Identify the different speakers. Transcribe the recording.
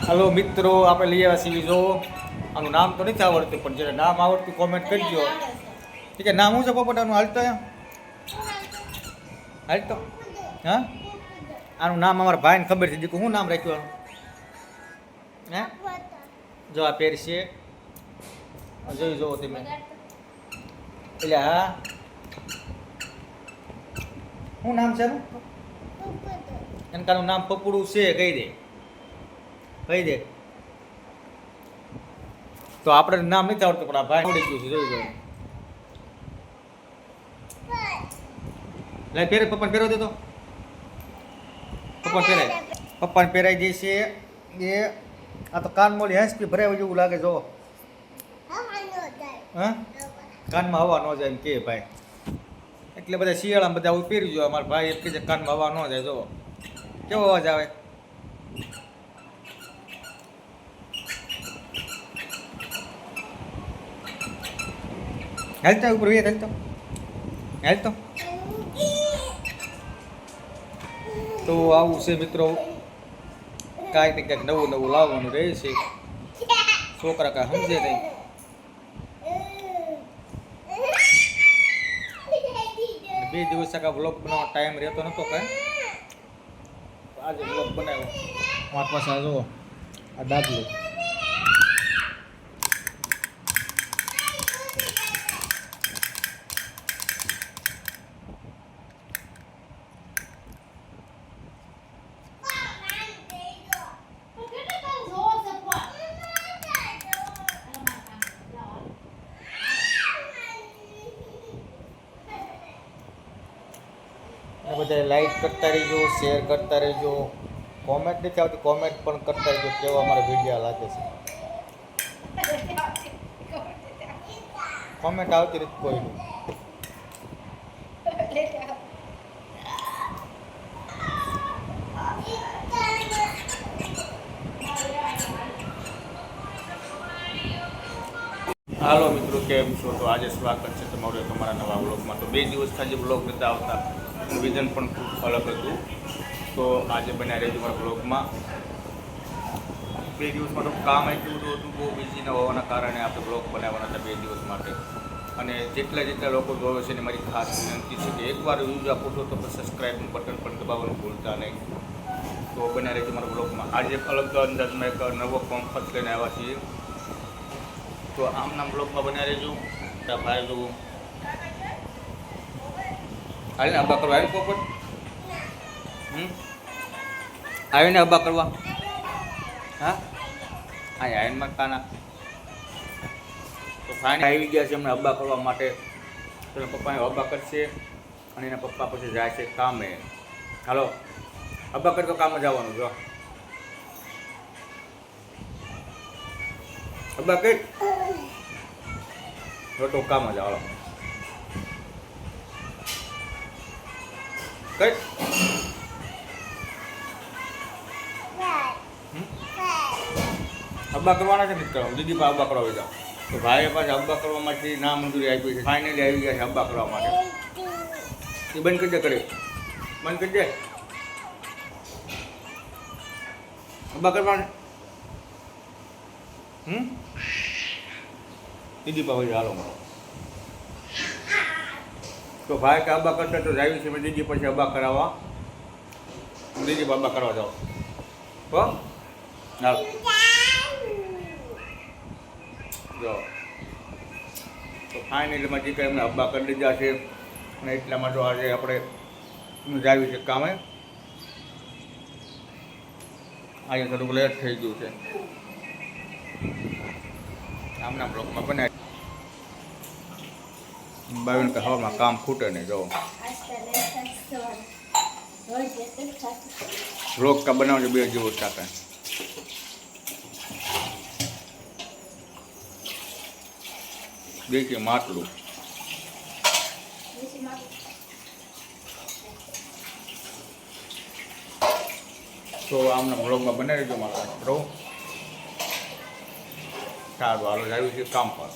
Speaker 1: Hello મિત્રો, આપણે લઈ આવ્યા છીએ. જો આનું નામ તો નથી આવડતું, પણ જ્યારે નામ આવડતું કોમેન્ટ કરજો. ઠીક છે, નામ શું છે પોપટાનું? હાલતો હાલતો હા, આનું નામ અમારા ભાઈને ખબર છે. દીકું શું નામ રાખ્યું આનું? હે, જો આ પેર છે, જોઈ જોવો તમે. એટલે હા, શું નામ છે એનું? એનું નામ પપડું છે. કહી દે તો આપણે નામ નથી આવડતું, પણ આ ભાઈ આવડી ગયું છે. જોઈ જો લે પહેરે, પપ્પાને પહેરવા દે તો. પપ્પાને પહેરાઈ દે છે. એ આ તો કાનમોલી હેંસપી ભરાય જેવું લાગે. જો હા, કાનમાં હવા ન જાય એમ કે ભાઈ. એટલે બધા શિયાળામાં બધા આવું પહેરી જો. અમારા ભાઈ એમ કે કાનમાં હવા ન જાય. જો કેવો અવાજ આવે. હાલતા ઉપર વે, હાલતો તો આવું છે મિત્રો. કાંઈક ને કાંઈક નવું નવું લાવવાનું રહે છે. છોકરા કાંઈ સમજે નહીં. બે દિવસ કાંઈ વ્લોગ બનાવવાનો ટાઈમ રહેતો નહોતો કાંઈ. આજે વ્લોગ બનાવ્યો. મારા પાસે આ જુઓ, આ ડાબલું. બધા લાઈક કરતા રહેજો, શેર કરતા રહેજો. કોમેન્ટ નથી આવતી, કોમેન્ટ પણ કરતા રહેજો. કેવા અમારા વિડીયો લાગે છે. કોમેન્ટ આવતી નથી કોઈનું. હાલો મિત્રો, કેમ છો? તો આજે સ્વાગત છે તમારું તમારા નવા વ્લોગમાં. તો 2 દિવસ આજે વ્લોગ નતા આવતા, વિઝન પણ ખૂબ અલગ હતું. તો આજે બન્યા રહેજો મારા વ્લોગમાં. 2 દિવસમાં તો કામ એટલું બધું હતું, બહુ બિઝી ન હોવાના કારણે આપણે વ્લોગ બનાવવાના હતા 2 દિવસ માટે. અને જેટલા લોકો જોવે છે ને મારી ખાસ વિનંતી છે કે એકવાર વ્યૂઝ આપો છો તો સબસ્ક્રાઈબનું બટન પણ દબાવવાનું ભૂલતા નહીં. તો બન્યા રહેજો મારા વ્લોગમાં. આજે એક અલગ અંદાજમાં એક નવો કોમ્પસ લઈને આવ્યા છીએ. તો આમના બ્લોગમાં બન્યા રહેજો. ત્યાં ભાઈ જોવું આવીને હબ્બા કરવા. આવી પોપટ આવીને હબ્બા કરવા. હા, આવીને માં કાના. તો ફાઇનલ આવી ગયા છે એમને હબ્બા કરવા માટે. તો પપ્પાને હબ્બા કરશે અને એના પપ્પા પછી જાય છે કામે. હાલો, હબ્બા કરી તો કામે જવાનું. જો હબ્બા કઈ તો કામ જ આવો કઈ. હબ્બા કરવાના છે મિત્રો. દીદી પાસે હબ્બા કરવા જાઓ. તો ભાઈએ પાસે હબ્બા કરવા માટે ના મંજૂરી આપી છે. ફાઇનલી આવી ગયા છે હબ્બા કરવા માટે. એ બંધ કરી દે, કરે બંધ કરી દે. હબ્બા કરવાના દીદી પાસે હાલો. તો ભાઈ કે હબ્બા કરતા તો જાય છે. મેં દીદી પછી હબ્બા કરાવવા, દીદી હબ્બા કરવા જાઓ. હો હાલો જો. તો ફાઇનલીમાં જે કંઈ એમને હબ્બા કરી દીધા છે. અને એટલામાં તો આજે આપણે જાવી છે કામે. આજે થોડુંક લેટ થઈ ગયું છે. આમના બ્લોકમાં બનાવી બાવીને કે હવામાં કામ ખૂટે નહીં. જો બ્લોક કા બનાવજો 2 દિવસ સાથે. દેખીએ માટલું. તો આમના બ્લોગમાં બનાવી દેજો મારા મિત્રો. સારું, હાલો, આવ્યું છે કામ પર.